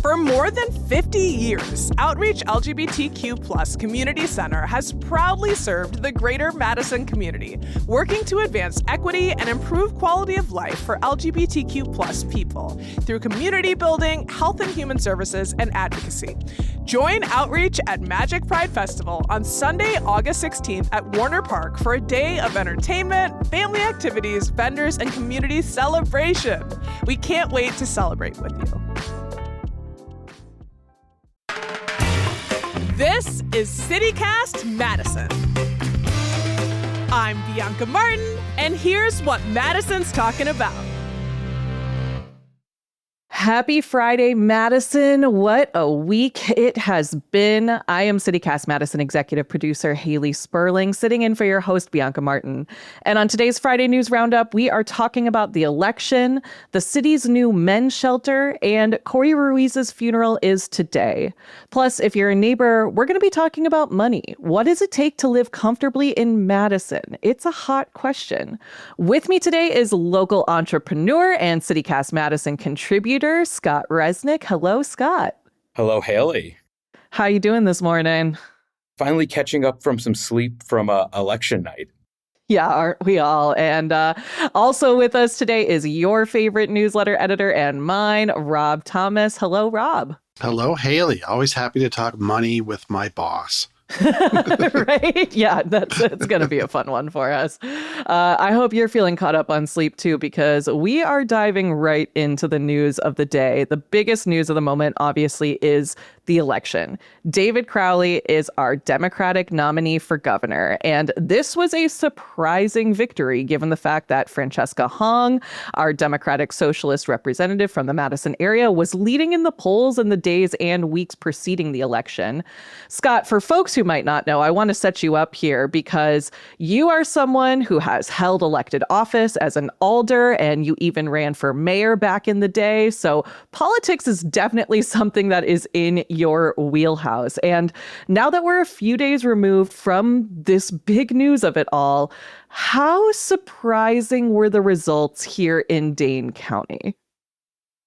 For more than 50 years, Outreach LGBTQ+ Community Center has proudly served the greater Madison community, working to advance equity and improve quality of life for LGBTQ+ people through community building, health and human services, and advocacy. Join Outreach at Magic Pride Festival on Sunday, August 16th at Warner Park for a day of entertainment, family activities, vendors, and community celebration. We can't wait to celebrate with you. This is CityCast Madison. I'm Bianca Martin, and here's what Madison's talking about. Happy Friday, Madison. What a week it has been. I am CityCast Madison executive producer Haley Sperling, sitting in for your host, Bianca Martin. And on today's Friday News Roundup, we are talking about the election, the city's new men's shelter, and Corey Ruiz's funeral is today. Plus, if you're a neighbor, we're going to be talking about money. What does it take to live comfortably in Madison? It's a hot question. With me today is local entrepreneur and CityCast Madison contributor, Scott Resnick. Hello, Scott. Hello, Haley. How you doing this morning? Finally catching up from some sleep from election night. Yeah, aren't we all? And also with us today is your favorite newsletter editor and mine, Rob Thomas. Hello, Rob. Hello, Haley. Always happy to talk money with my boss. Right? Yeah, it's going to be a fun one for us. I hope you're feeling caught up on sleep too, because we are diving right into the news of the day. The biggest news of the moment, obviously, is the election. David Crowley is our Democratic nominee for governor, and this was a surprising victory given the fact that Francesca Hong, our Democratic Socialist representative from the Madison area, was leading in the polls in the days and weeks preceding the election. Scott, for folks who might not know, I want to set you up here because you are someone who has held elected office as an alder, and you even ran for mayor back in the day. So politics is definitely something that is in your wheelhouse. And now that we're a few days removed from this big news of it all, how surprising were the results here in Dane County?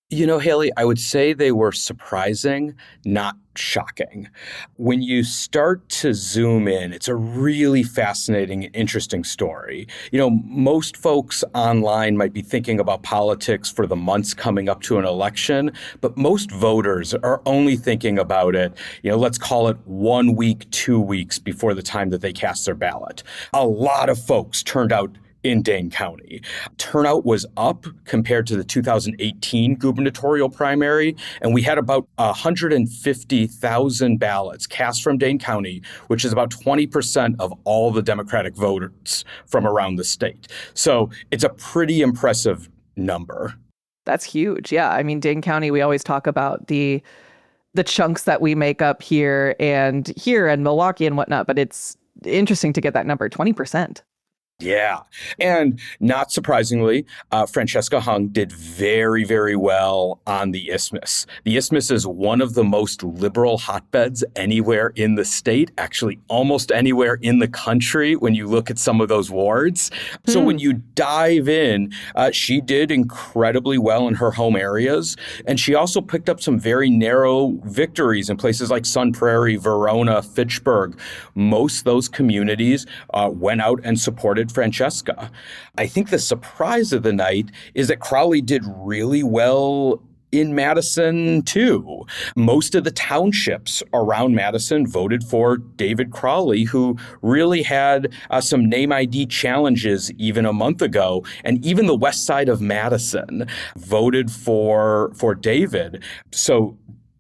You know, Haley, I would say they were surprising, not shocking. When you start to zoom in, it's a really fascinating and interesting story. You know, most folks online might be thinking about politics for the months coming up to an election, but most voters are only thinking about it, let's call it 1 week, 2 weeks before the time that they cast their ballot. A lot of folks turned out in Dane County. Turnout was up compared to the 2018 gubernatorial primary, and we had about 150,000 ballots cast from Dane County, which is about 20% of all the Democratic voters from around the state. So it's a pretty impressive number. That's huge. Yeah. I mean, Dane County, we always talk about the chunks that we make up here and Milwaukee and whatnot, but it's interesting to get that number, 20%. Yeah. And not surprisingly, Francesca Hung did very, very well on the Isthmus. The Isthmus is one of the most liberal hotbeds anywhere in the state, actually almost anywhere in the country when you look at some of those wards. So when you dive in, she did incredibly well in her home areas. And she also picked up some very narrow victories in places like Sun Prairie, Verona, Fitchburg. Most of those communities went out and supported Francesca. I think the surprise of the night is that Crowley did really well in Madison, too. Most of the townships around Madison voted for David Crowley, who really had some name ID challenges even a month ago. And even the west side of Madison voted for David. So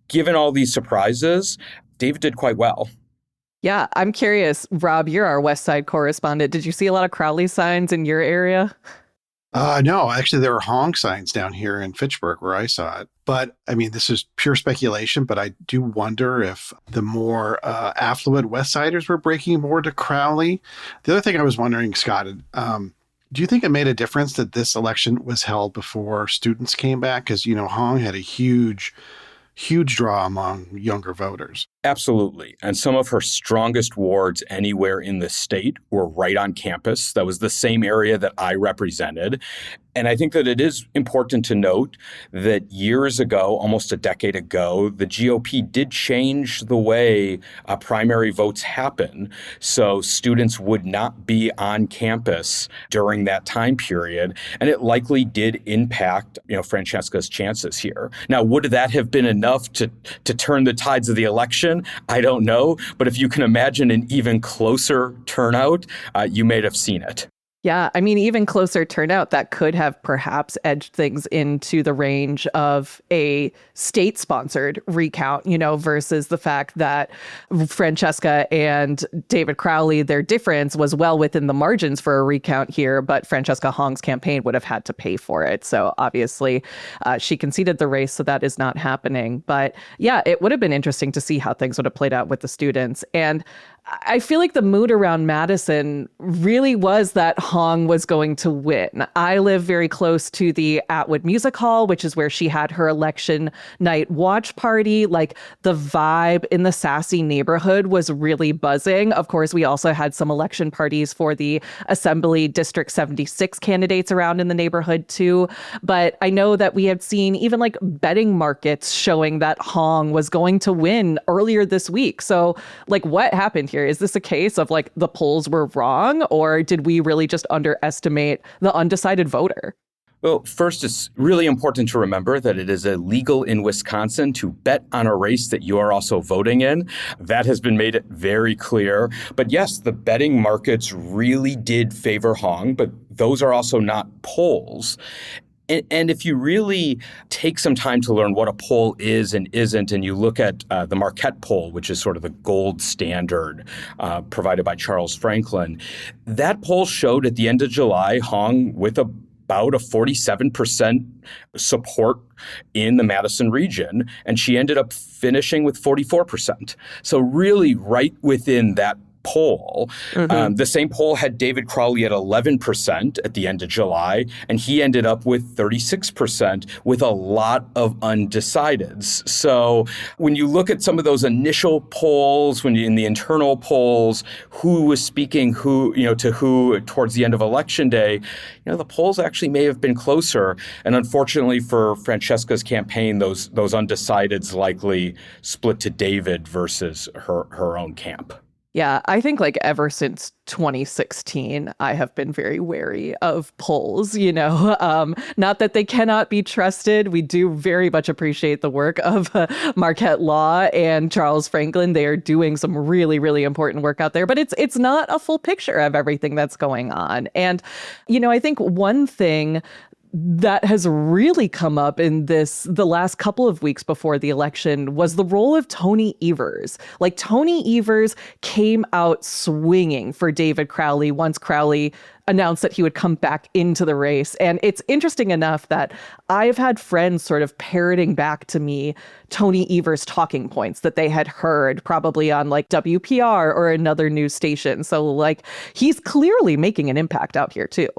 given all these surprises, David did quite well. Yeah, I'm curious, Rob, you're our West Side correspondent. Did you see a lot of Crowley signs in your area? No, actually, there were honk signs down here in Fitchburg where I saw it. But I mean, this is pure speculation, but I do wonder if the more affluent West Siders were breaking more to Crowley. The other thing I was wondering, Scott, do you think it made a difference that this election was held before students came back? Because, Hong had a huge draw among younger voters. Absolutely. And some of her strongest wards anywhere in the state were right on campus. That was the same area that I represented. And I think that it is important to note that years ago, almost a decade ago, the GOP did change the way primary votes happen. So students would not be on campus during that time period. And it likely did impact, Francesca's chances here. Now, would that have been enough to turn the tides of the election? I don't know. But if you can imagine an even closer turnout, you may have seen it. Yeah, I mean, even closer turnout, that could have perhaps edged things into the range of a state-sponsored recount, versus the fact that Francesca and David Crowley, their difference was well within the margins for a recount here, but Francesca Hong's campaign would have had to pay for it. So obviously, she conceded the race, so that is not happening. But yeah, it would have been interesting to see how things would have played out with the students. And I feel like the mood around Madison really was that Hong was going to win. I live very close to the Atwood Music Hall, which is where she had her election night watch party. Like, the vibe in the Sassy neighborhood was really buzzing. Of course, we also had some election parties for the Assembly District 76 candidates around in the neighborhood too. But I know that we had seen even like betting markets showing that Hong was going to win earlier this week. So like, what happened here? Is this a case of like the polls were wrong, or did we really just underestimate the undecided voter? Well, first, it's really important to remember that it is illegal in Wisconsin to bet on a race that you are also voting in. That has been made very clear. But yes, the betting markets really did favor Hong, but those are also not polls. And if you really take some time to learn what a poll is and isn't, and you look at the Marquette poll, which is sort of the gold standard provided by Charles Franklin, that poll showed at the end of July Hong with about a 47% support in the Madison region, and she ended up finishing with 44%. So really right within that poll. The same poll had David Crowley at 11% at the end of July, and he ended up with 36% with a lot of undecideds. So when you look at some of those initial polls, when in the internal polls, who was speaking to who towards the end of Election Day, the polls actually may have been closer. And unfortunately for Francesca's campaign, those undecideds likely split to David versus her own camp. Yeah, I think like ever since 2016, I have been very wary of polls, not that they cannot be trusted. We do very much appreciate the work of Marquette Law and Charles Franklin. They are doing some really, really important work out there, but it's not a full picture of everything that's going on. And, I think one thing that has really come up in the last couple of weeks before the election was the role of Tony Evers. Like, Tony Evers came out swinging for David Crowley once Crowley announced that he would come back into the race. And it's interesting enough that I've had friends sort of parroting back to me Tony Evers' talking points that they had heard probably on like WPR or another news station. So like, he's clearly making an impact out here too.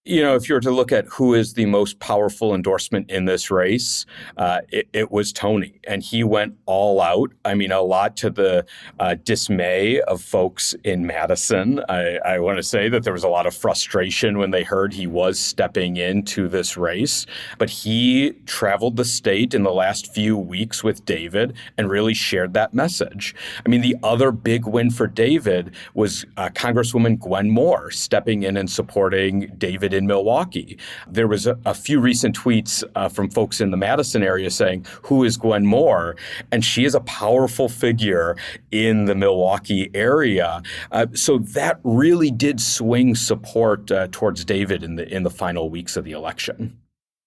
If you were to look at who is the most powerful endorsement in this race, it was Tony, and he went all out. I mean, a lot to the dismay of folks in Madison. I want to say that there was a lot of frustration when they heard he was stepping into this race, but he traveled the state in the last few weeks with David and really shared that message. I mean, the other big win for David was Congresswoman Gwen Moore stepping in and supporting David in Milwaukee. There was a few recent tweets from folks in the Madison area saying, who is Gwen Moore? And she is a powerful figure in the Milwaukee area. So that really did swing support towards David in the final weeks of the election.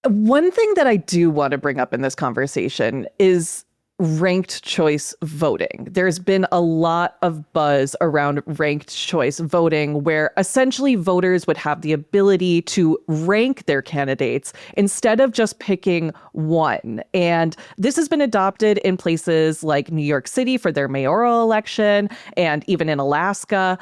One thing that I do want to bring up in this conversation is ranked choice voting. There's been a lot of buzz around ranked choice voting, where essentially voters would have the ability to rank their candidates instead of just picking one. And this has been adopted in places like New York City for their mayoral election, and even in Alaska.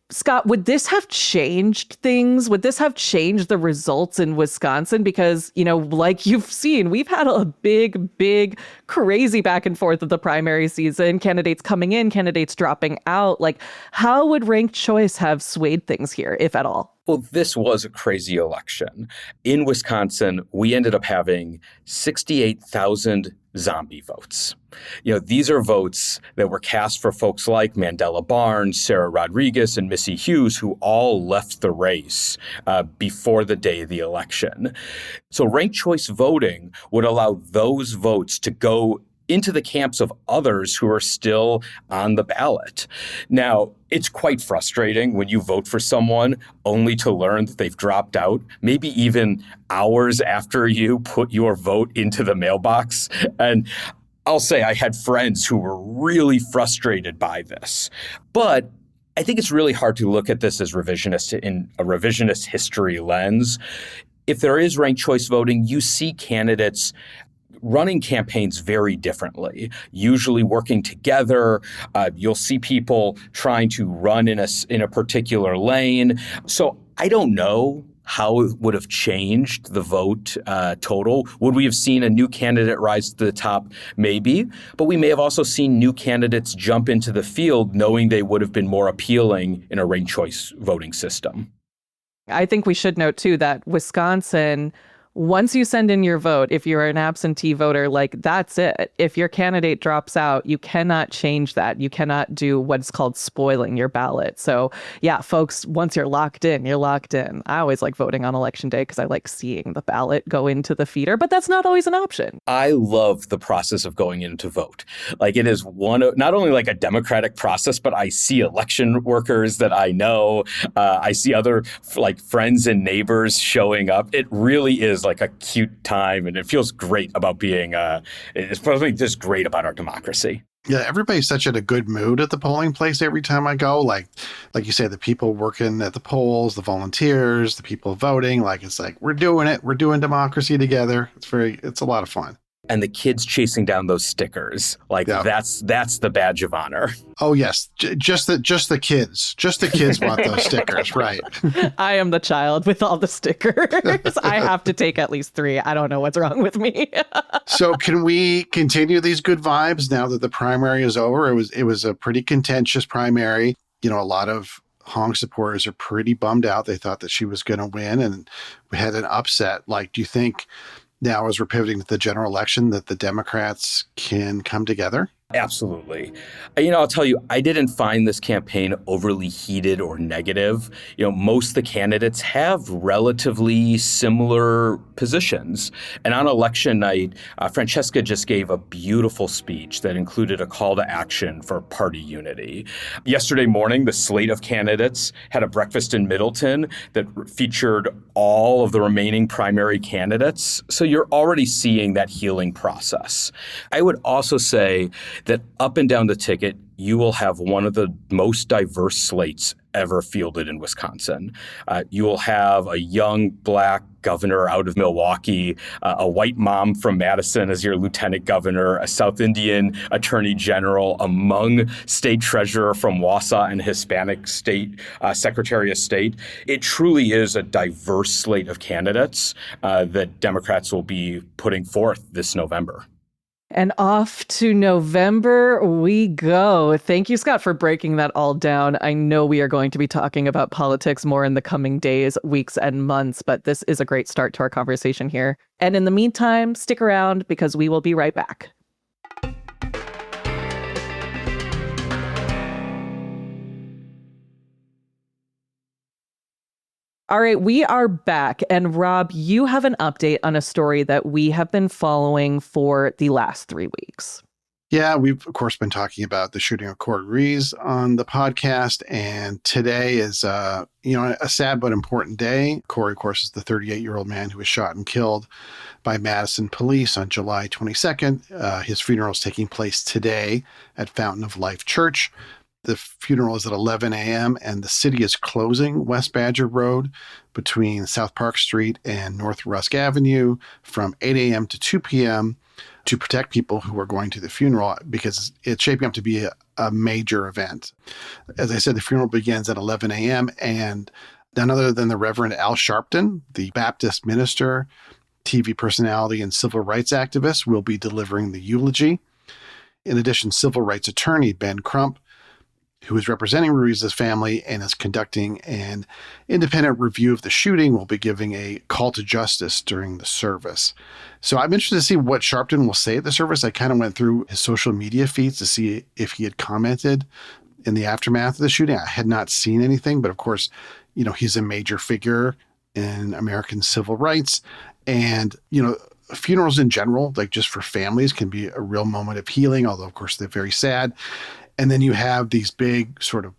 Scott, would this have changed things? Would this have changed the results in Wisconsin? Because, like you've seen, we've had a big, crazy back and forth of the primary season, candidates coming in, candidates dropping out. Like, how would ranked choice have swayed things here, if at all? Well, this was a crazy election. In Wisconsin, we ended up having 68,000 zombie votes. These are votes that were cast for folks like Mandela Barnes, Sarah Rodriguez, and Missy Hughes, who all left the race before the day of the election. So ranked choice voting would allow those votes to go into the camps of others who are still on the ballot. Now, it's quite frustrating when you vote for someone only to learn that they've dropped out, maybe even hours after you put your vote into the mailbox. And I'll say I had friends who were really frustrated by this. But I think it's really hard to look at this as revisionist in a revisionist history lens. If there is ranked choice voting, you see candidates running campaigns very differently, usually working together. You'll see people trying to run in a particular lane. So I don't know how it would have changed the vote total. Would we have seen a new candidate rise to the top? Maybe. But we may have also seen new candidates jump into the field knowing they would have been more appealing in a ranked choice voting system. I think we should note, too, that Wisconsin, once you send in your vote, if you're an absentee voter, like that's it. If your candidate drops out, you cannot change that. You cannot do what's called spoiling your ballot. So yeah, folks, once you're locked in, you're locked in. I always like voting on election day because I like seeing the ballot go into the feeder, but that's not always an option. I love the process of going in to vote. Like it is not only like a democratic process, but I see election workers that I know. I see other like friends and neighbors showing up. It really is like a cute time, and it feels great about being it's probably just great about our democracy. Yeah, everybody's such in a good mood at the polling place every time I go. Like you say, the people working at the polls, the volunteers, the people voting, like it's like we're doing it. We're doing democracy together. It's a lot of fun. And the kids chasing down those stickers, like that's the badge of honor. Oh yes, just the kids want those stickers, right? I am the child with all the stickers. I have to take at least 3. I don't know what's wrong with me. So can we continue these good vibes now that the primary is over? It was a pretty contentious primary. A lot of Hong supporters are pretty bummed out. They thought that she was going to win, and we had an upset. Like, do you think now, as we're pivoting to the general election, that the Democrats can come together? Absolutely. I'll tell you, I didn't find this campaign overly heated or negative. Most of the candidates have relatively similar positions. And on election night, Francesca just gave a beautiful speech that included a call to action for party unity. Yesterday morning, the slate of candidates had a breakfast in Middleton that featured all of the remaining primary candidates. So you're already seeing that healing process. I would also say that up and down the ticket, you will have one of the most diverse slates ever fielded in Wisconsin. You will have a young Black governor out of Milwaukee, a white mom from Madison as your lieutenant governor, a South Indian attorney general, a Hmong state treasurer from Wausau, and Hispanic state secretary of state. It truly is a diverse slate of candidates that Democrats will be putting forth this November. And off to November we go. Thank you, Scott, for breaking that all down. I know we are going to be talking about politics more in the coming days, weeks, and months, but this is a great start to our conversation here. And in the meantime, stick around because we will be right back. All right, we are back. And Rob, you have an update on a story that we have been following for the last 3 weeks. Yeah, we've, of course, been talking about the shooting of Corey Ruiz on the podcast. And today is, a sad but important day. Corey, of course, is the 38-year-old man who was shot and killed by Madison police on July 22nd. His funeral is taking place today at Fountain of Life Church. The funeral is at 11 a.m. and the city is closing West Badger Road between South Park Street and North Rusk Avenue from 8 a.m. to 2 p.m. to protect people who are going to the funeral because it's shaping up to be a major event. As I said, the funeral begins at 11 a.m. and none other than the Reverend Al Sharpton, the Baptist minister, TV personality, and civil rights activist, will be delivering the eulogy. In addition, civil rights attorney Ben Crump, who is representing Ruiz's family and is conducting an independent review of the shooting, will be giving a call to justice during the service. So I'm interested to see what Sharpton will say at the service. I kind of went through his social media feeds to see if he had commented in the aftermath of the shooting. I had not seen anything, but of course, he's a major figure in American civil rights. And, funerals in general, like just for families, can be a real moment of healing, although of course they're very sad. And then you have these big sort of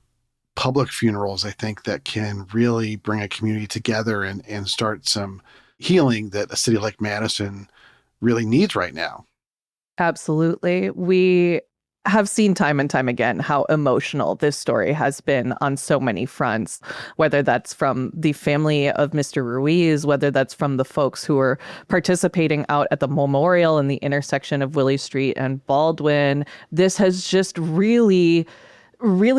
public funerals, I think, that can really bring a community together and start some healing that a city like Madison really needs right now. Absolutely. We have seen time and time again how emotional this story has been on so many fronts, whether that's from the family of Mr. Ruiz, whether that's from the folks who are participating out at the memorial in the intersection of Willie Street and Baldwin. This has just really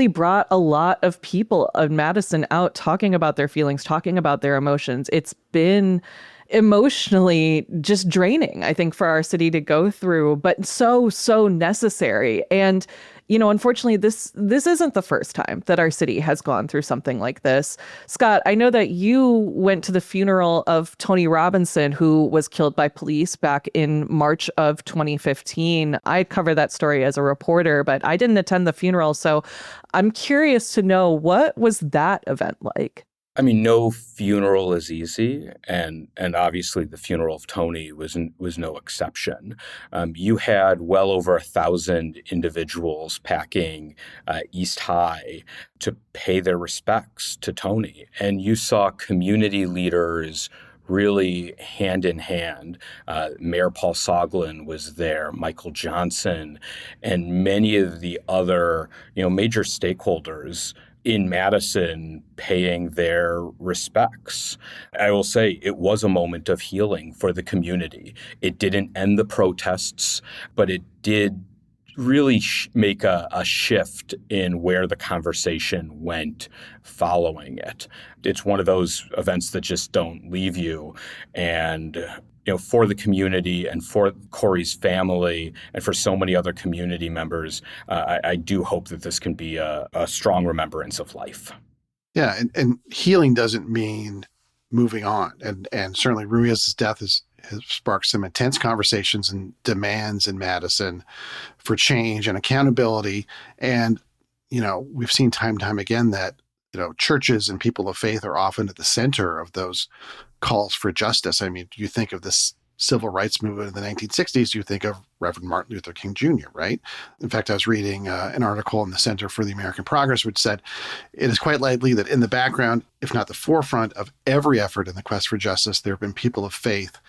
brought a lot of people of Madison out talking about their feelings, talking about their emotions. It's been emotionally just draining, I think, for our city to go through, but so necessary. And, unfortunately, this isn't the first time that our city has gone through something like this. Scott, I know that you went to the funeral of Tony Robinson, who was killed by police back in March of 2015. I covered that story as a reporter, but I didn't attend the funeral. So I'm curious to know, what was that event like? I mean, no funeral is easy, and obviously the funeral of Tony was no exception. You had well over 1,000 individuals packing East High to pay their respects to Tony, and you saw community leaders really hand in hand. Mayor Paul Soglin was there, Michael Johnson, and many of the other major stakeholders in Madison paying their respects. I will say it was a moment of healing for the community. It didn't end the protests, but it did really make a shift in where the conversation went following it. It's one of those events that just don't leave you. And for the community and for Corey's family and for so many other community members, I do hope that this can be a strong remembrance of life. Yeah, and healing doesn't mean moving on. And certainly Ruiz's death has sparked some intense conversations and demands in Madison for change and accountability. And, we've seen time and time again that, churches and people of faith are often at the center of those calls for justice. I mean, you think of this civil rights movement in the 1960s, you think of Reverend Martin Luther King Jr., right? In fact, I was reading an article in the Center for the American Progress, which said, it is quite likely that in the background, if not the forefront of every effort in the quest for justice, there have been people of faith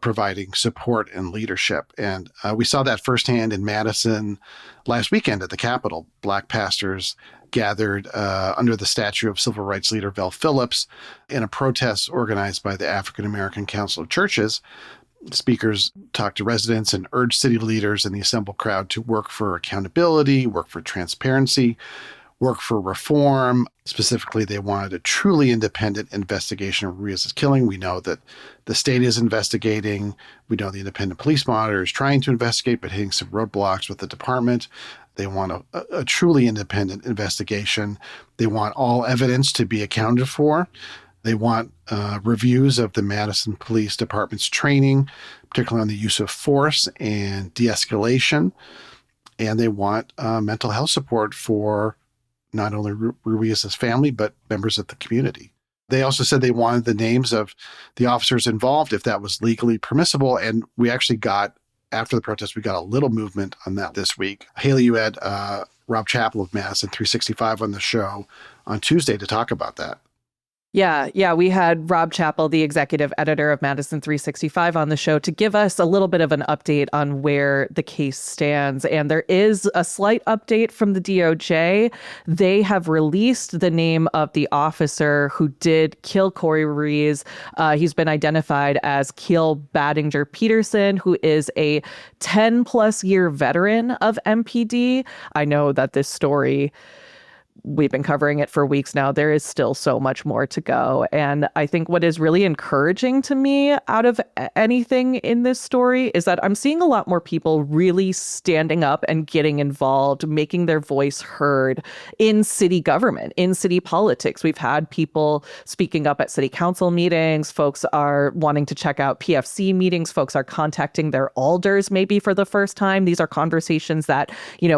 providing support and leadership. And we saw that firsthand in Madison last weekend at the Capitol. Black pastors gathered under the statue of civil rights leader Vel Phillips in a protest organized by the African American Council of Churches. Speakers talked to residents and urged city leaders and the assembled crowd to work for accountability, work for transparency, work for reform. Specifically, they wanted a truly independent investigation of Ruiz's killing. We know that the state is investigating. We know the independent police monitor is trying to investigate, but hitting some roadblocks with the department. They want a truly independent investigation. They want all evidence to be accounted for. They want reviews of the Madison Police Department's training, particularly on the use of force and de-escalation. And they want mental health support for not only Ruiz's family, but members of the community. They also said they wanted the names of the officers involved, if that was legally permissible. And we actually got, after the protest, we got a little movement on that this week. Haley, you had Rob Chappell of Madison 365 on the show on Tuesday to talk about that. Yeah. We had Rob Chappell, the executive editor of Madison 365, on the show to give us a little bit of an update on where the case stands. And there is a slight update from the DOJ. They have released the name of the officer who did kill Corey Ruiz. He's been identified as Keel Baddinger Peterson, who is a 10-plus year veteran of MPD. I know that this story, we've been covering it for weeks now. There is still so much more to go. And I think what is really encouraging to me out of anything in this story is that I'm seeing a lot more people really standing up and getting involved, making their voice heard in city government, in city politics. We've had people speaking up at city council meetings. Folks are wanting to check out PFC meetings. Folks are contacting their alders maybe for the first time. These are conversations that,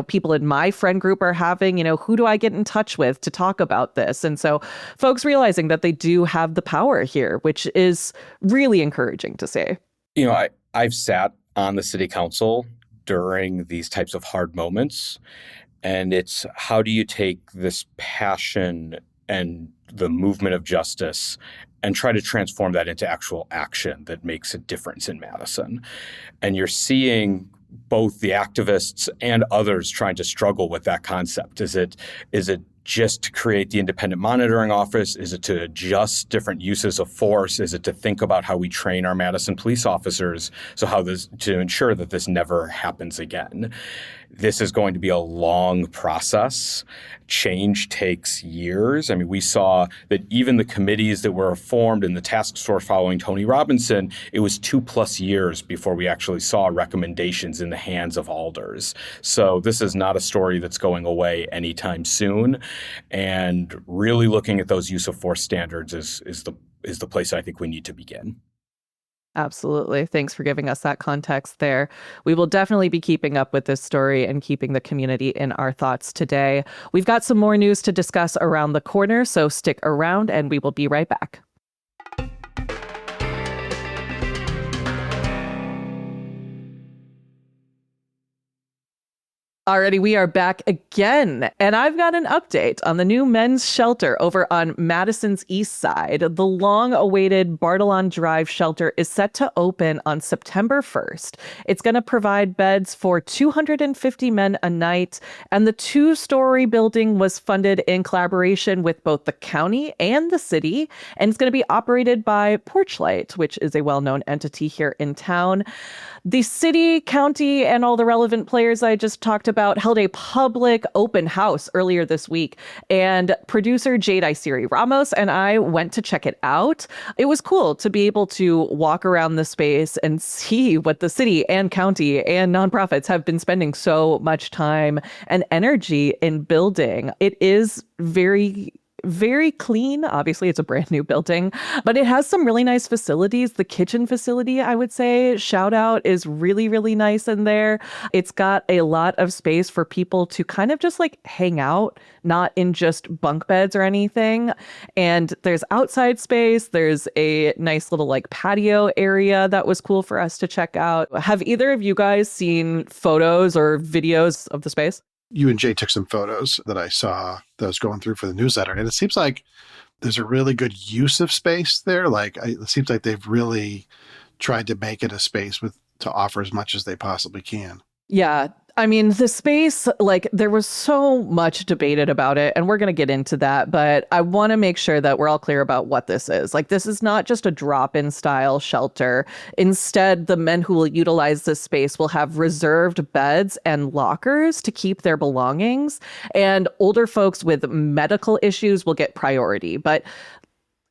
people in my friend group are having. Who do I get in touch with to talk about this? And so folks realizing that they do have the power here, which is really encouraging to see. I've sat on the city council during these types of hard moments, and it's how do you take this passion and the movement of justice and try to transform that into actual action that makes a difference in Madison. And you're seeing both the activists and others trying to struggle with that concept. Is it just to create the independent monitoring office? Is it to adjust different uses of force? Is it to think about how we train our Madison police officers to ensure that this never happens again? This is going to be a long process. Change takes years. I mean, we saw that even the committees that were formed in the task force following Tony Robinson, it was 2+ years before we actually saw recommendations in the hands of alders. So this is not a story that's going away anytime soon. And really looking at those use of force standards is the place I think we need to begin. Absolutely. Thanks for giving us that context there. We will definitely be keeping up with this story and keeping the community in our thoughts today. We've got some more news to discuss around the corner, so stick around and we will be right back. Alrighty, we are back again, and I've got an update on the new men's shelter over on Madison's east side. The long-awaited Bartolon Drive shelter is set to open on September 1st. It's going to provide beds for 250 men a night, and the 2-story building was funded in collaboration with both the county and the city, and it's going to be operated by Porchlight, which is a well-known entity here in town. The city, county, and all the relevant players I just talked about held a public open house earlier this week, and producer Jade Isiri Ramos and I went to check it out. It was cool to be able to walk around the space and see what the city and county and nonprofits have been spending so much time and energy in building. It is very clean. Obviously, it's a brand new building, but it has some really nice facilities. The kitchen facility, I would say, shout out, is really, really nice in there. It's got a lot of space for people to kind of just like hang out, not in just bunk beds or anything. And there's outside space. There's a nice little like patio area that was cool for us to check out. Have either of you guys seen photos or videos of the space? You and Jay took some photos that I saw that I was going through for the newsletter, and it seems like there's a really good use of space there. It seems like they've really tried to make it a space to offer as much as they possibly can. Yeah. I mean, the space, there was so much debated about it, and we're going to get into that, but I want to make sure that we're all clear about what this is. This is not just a drop-in style shelter. Instead, the men who will utilize this space will have reserved beds and lockers to keep their belongings, and older folks with medical issues will get priority. But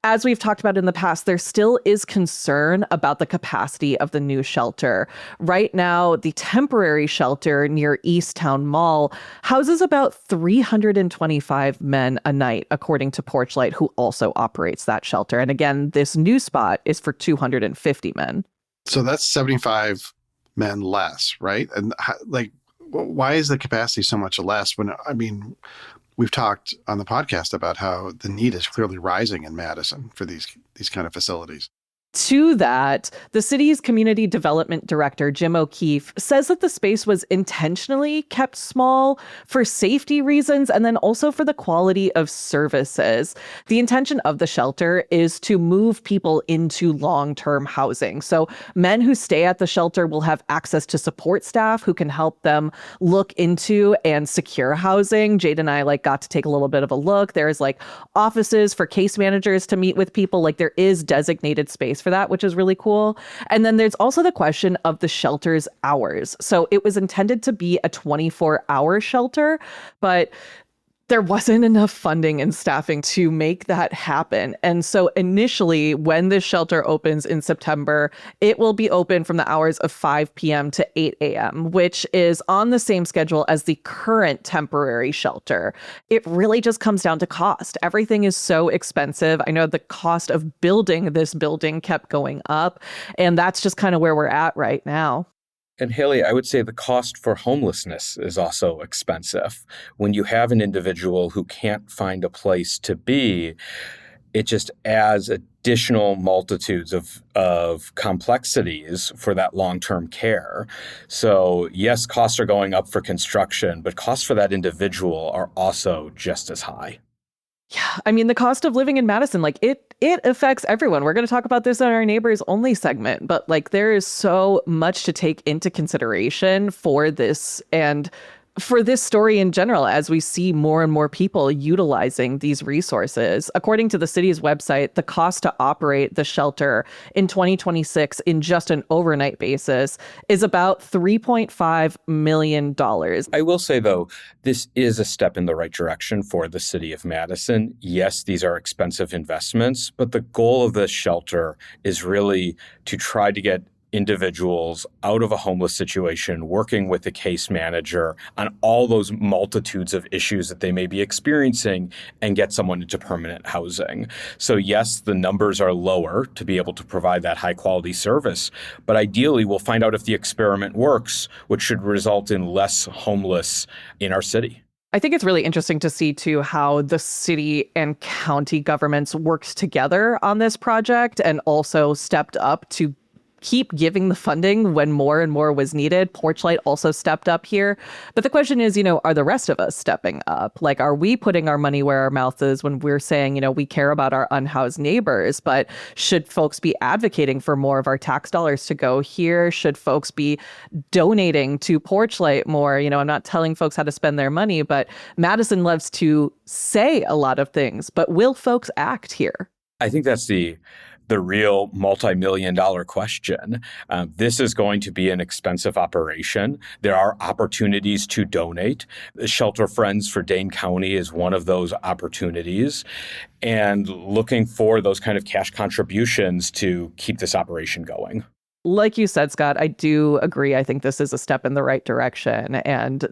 as we've talked about in the past, there still is concern about the capacity of the new shelter. Right now, the temporary shelter near East Town Mall houses about 325 men a night, according to Porchlight, who also operates that shelter. And again, this new spot is for 250 men. So that's 75 men less, right? And why is the capacity so much less we've talked on the podcast about how the need is clearly rising in Madison for these kind of facilities. To that, the city's community development director, Jim O'Keefe, says that the space was intentionally kept small for safety reasons and then also for the quality of services. The intention of the shelter is to move people into long-term housing. So men who stay at the shelter will have access to support staff who can help them look into and secure housing. Jade and I got to take a little bit of a look. There's offices for case managers to meet with people. There is designated space for that, which is really cool. And then there's also the question of the shelter's hours. So it was intended to be a 24-hour shelter, but there wasn't enough funding and staffing to make that happen. And so initially, when this shelter opens in September, it will be open from the hours of 5 p.m. to 8 a.m., which is on the same schedule as the current temporary shelter. It really just comes down to cost. Everything is so expensive. I know the cost of building this building kept going up, and that's just kind of where we're at right now. And Haley, I would say the cost for homelessness is also expensive. When you have an individual who can't find a place to be, it just adds additional multitudes of complexities for that long-term care. So yes, costs are going up for construction, but costs for that individual are also just as high. Yeah, I mean, the cost of living in Madison, it affects everyone. We're going to talk about this in our Neighbors Only segment, but there is so much to take into consideration for this and for this story in general, as we see more and more people utilizing these resources. According to the city's website, the cost to operate the shelter in 2026 in just an overnight basis is about $3.5 million. I will say, though, this is a step in the right direction for the city of Madison. Yes, these are expensive investments, but the goal of this shelter is really to try to get individuals out of a homeless situation, working with the case manager on all those multitudes of issues that they may be experiencing and get someone into permanent housing. So yes, the numbers are lower to be able to provide that high quality service, but ideally we'll find out if the experiment works, which should result in less homeless in our city. I think it's really interesting to see, too, how the city and county governments worked together on this project and also stepped up to keep giving the funding when more and more was needed. Porchlight also stepped up here. But the question is, are the rest of us stepping up? Are we putting our money where our mouth is when we're saying, we care about our unhoused neighbors, but should folks be advocating for more of our tax dollars to go here? Should folks be donating to Porchlight more? I'm not telling folks how to spend their money, but Madison loves to say a lot of things, but will folks act here? I think that's the real multi-million-dollar question. This is going to be an expensive operation. There are opportunities to donate. The Shelter Friends for Dane County is one of those opportunities, and looking for those kind of cash contributions to keep this operation going. Like you said, Scott, I do agree. I think this is a step in the right direction. And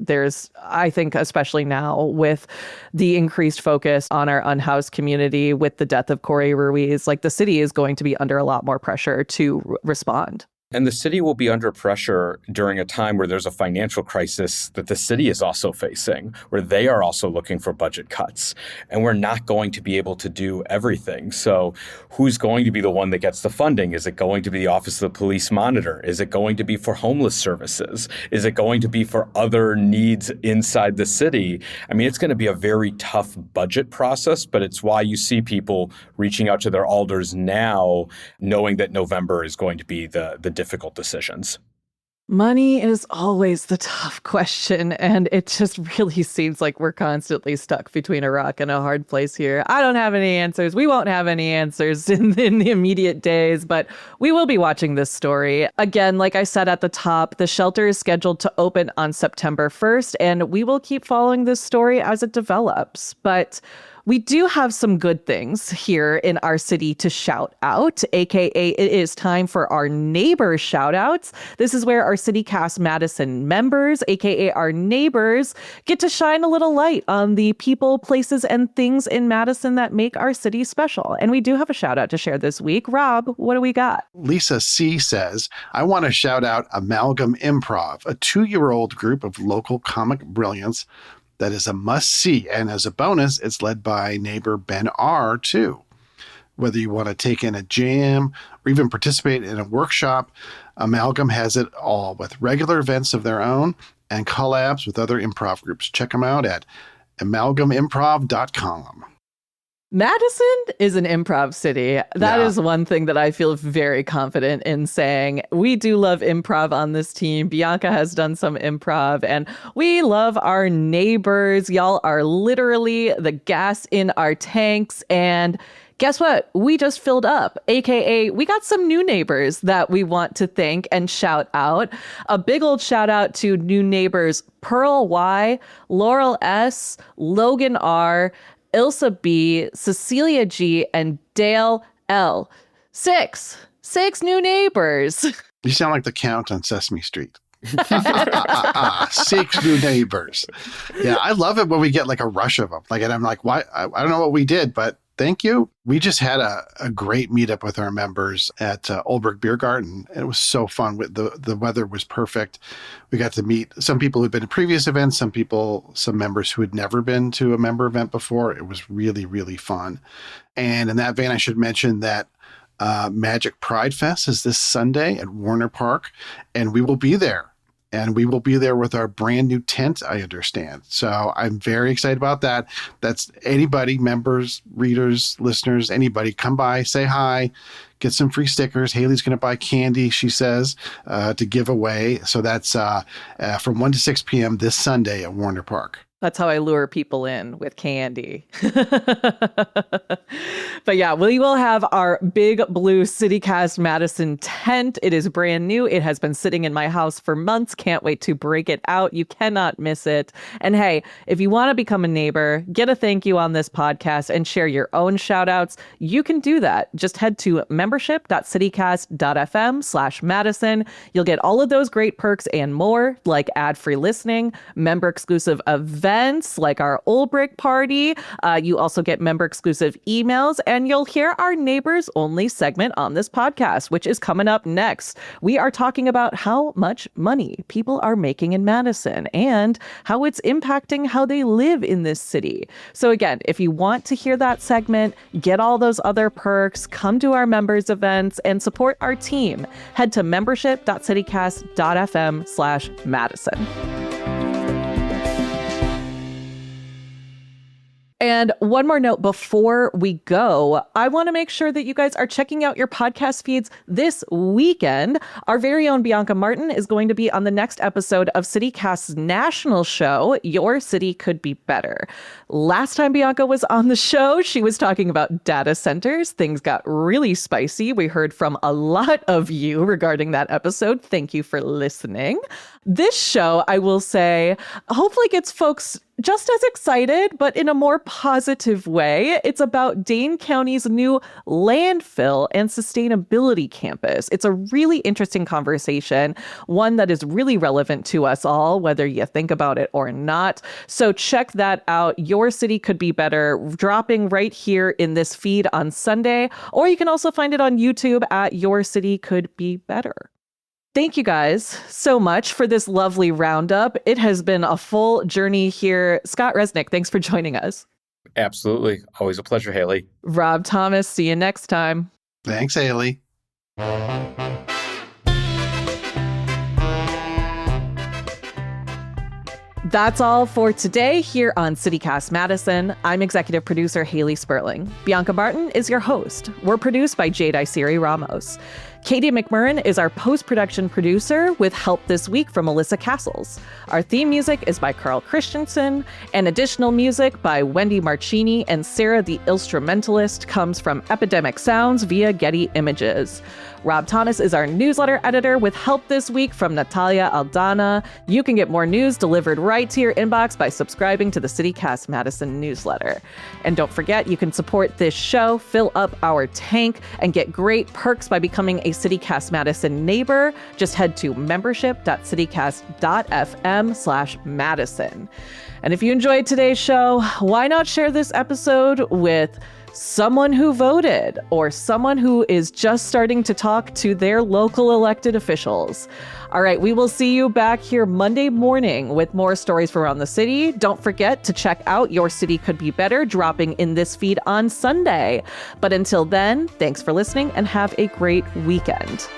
I think, especially now with the increased focus on our unhoused community with the death of Corey Ruiz, the city is going to be under a lot more pressure to respond. And the city will be under pressure during a time where there's a financial crisis that the city is also facing, where they are also looking for budget cuts. And we're not going to be able to do everything. So who's going to be the one that gets the funding? Is it going to be the Office of the Police Monitor? Is it going to be for homeless services? Is it going to be for other needs inside the city? I mean, it's going to be a very tough budget process, but it's why you see people reaching out to their alders now, knowing that November is going to be the difficult decisions. Money is always the tough question, and it just really seems like we're constantly stuck between a rock and a hard place here. I don't have any answers. We won't have any answers in the immediate days, but we will be watching this story. Again, like I said at the top, the shelter is scheduled to open on September 1st, and we will keep following this story as it develops. But we do have some good things here in our city to shout out, aka it is time for our neighbor shout outs. This is where our CityCast Madison members, aka our neighbors, get to shine a little light on the people, places, and things in Madison that make our city special. And we do have a shout out to share this week. Rob, what do we got? Lisa C. says, I want to shout out Amalgam Improv, a 2-year-old group of local comic brilliance that is a must-see, and as a bonus, it's led by neighbor Ben R., too. whether you want to take in a jam or even participate in a workshop, Amalgam has it all with regular events of their own and collabs with other improv groups. Check them out at amalgamimprov.com. Madison is an improv city. That is one thing that I feel very confident in saying. We do love improv on this team. Bianca has done some improv, and we love our neighbors. Y'all are literally the gas in our tanks. And guess what? We just filled up, AKA we got some new neighbors that we want to thank and shout out. A big old shout out to new neighbors Pearl Y, Laurel S, Logan R, Ilsa B, Cecilia G, and Dale L. Six new neighbors. You sound like the Count on Sesame Street. 6 new neighbors. Yeah, I love it when we get like a rush of them. Like, and I'm like, why? I don't know what we did, but thank you. We just had a great meetup with our members at Oldbrook Beer Garden. It was so fun. The weather was perfect. We got to meet some people who'd been to previous events, some members who had never been to a member event before. It was really, really fun. And in that vein, I should mention that Magic Pride Fest is this Sunday at Warner Park, and we will be there. And we will be there with our brand new tent, I understand. So I'm very excited about that. That's anybody, members, readers, listeners, anybody, come by, say hi, get some free stickers. Haley's going to buy candy, she says, to give away. So that's from 1 to 6 p.m. this Sunday at Warner Park. That's how I lure people in, with candy. But yeah, we will have our big blue CityCast Madison tent. It is brand new. It has been sitting in my house for months. Can't wait to break it out. You cannot miss it. And hey, if you want to become a neighbor, get a thank you on this podcast and share your own shout outs, you can do that. Just head to membership.citycast.fm/Madison. You'll get all of those great perks and more, like ad-free listening, member exclusive events like our Old Brick Party. You also get member exclusive emails, and you'll hear our neighbors only segment on this podcast, which is coming up next. We are talking about how much money people are making in Madison and how it's impacting how they live in this city. So again, if you want to hear that segment, get all those other perks, come to our members events and support our team, head to membership.citycast.fm/Madison. And one more note before we go, I want to make sure that you guys are checking out your podcast feeds this weekend. Our very own Bianca Martin is going to be on the next episode of CityCast's national show, Your City Could Be Better. Last time Bianca was on the show, she was talking about data centers. Things got really spicy. We heard from a lot of you regarding that episode. Thank you for listening. This show, I will say, hopefully gets folks just as excited, but in a more positive way. It's about Dane County's new landfill and sustainability campus. It's a really interesting conversation, one that is really relevant to us all, whether you think about it or not. So check that out. Your City Could Be Better, dropping right here in this feed on Sunday, or you can also find it on YouTube at Your City Could Be Better. Thank you guys so much for this lovely roundup. It has been a full journey here. Scott Resnick, thanks for joining us. Absolutely. Always a pleasure, Haley. Rob Thomas, see you next time. Thanks, Haley. That's all for today here on CityCast Madison. I'm executive producer Haley Sperling. Bianca Martin is your host. We're produced by Jade Isiri Ramos. Katie McMurrin is our post-production producer with help this week from Melissa Castles. Our theme music is by Carl Christensen, and additional music by Wendy Marchini and Sarah the Instrumentalist comes from Epidemic Sounds via Getty Images. Rob Thomas is our newsletter editor with help this week from Natalia Aldana. You can get more news delivered right to your inbox by subscribing to the CityCast Madison newsletter. And don't forget, you can support this show, fill up our tank, and get great perks by becoming a CityCast Madison neighbor. Just head to membership.citycast.fm/Madison. And if you enjoyed today's show, why not share this episode with someone who voted, or someone who is just starting to talk to their local elected officials. All right, we will see you back here Monday morning with more stories from around the city. Don't forget to check out Your City Could Be Better, dropping in this feed on Sunday. But until then, thanks for listening and have a great weekend.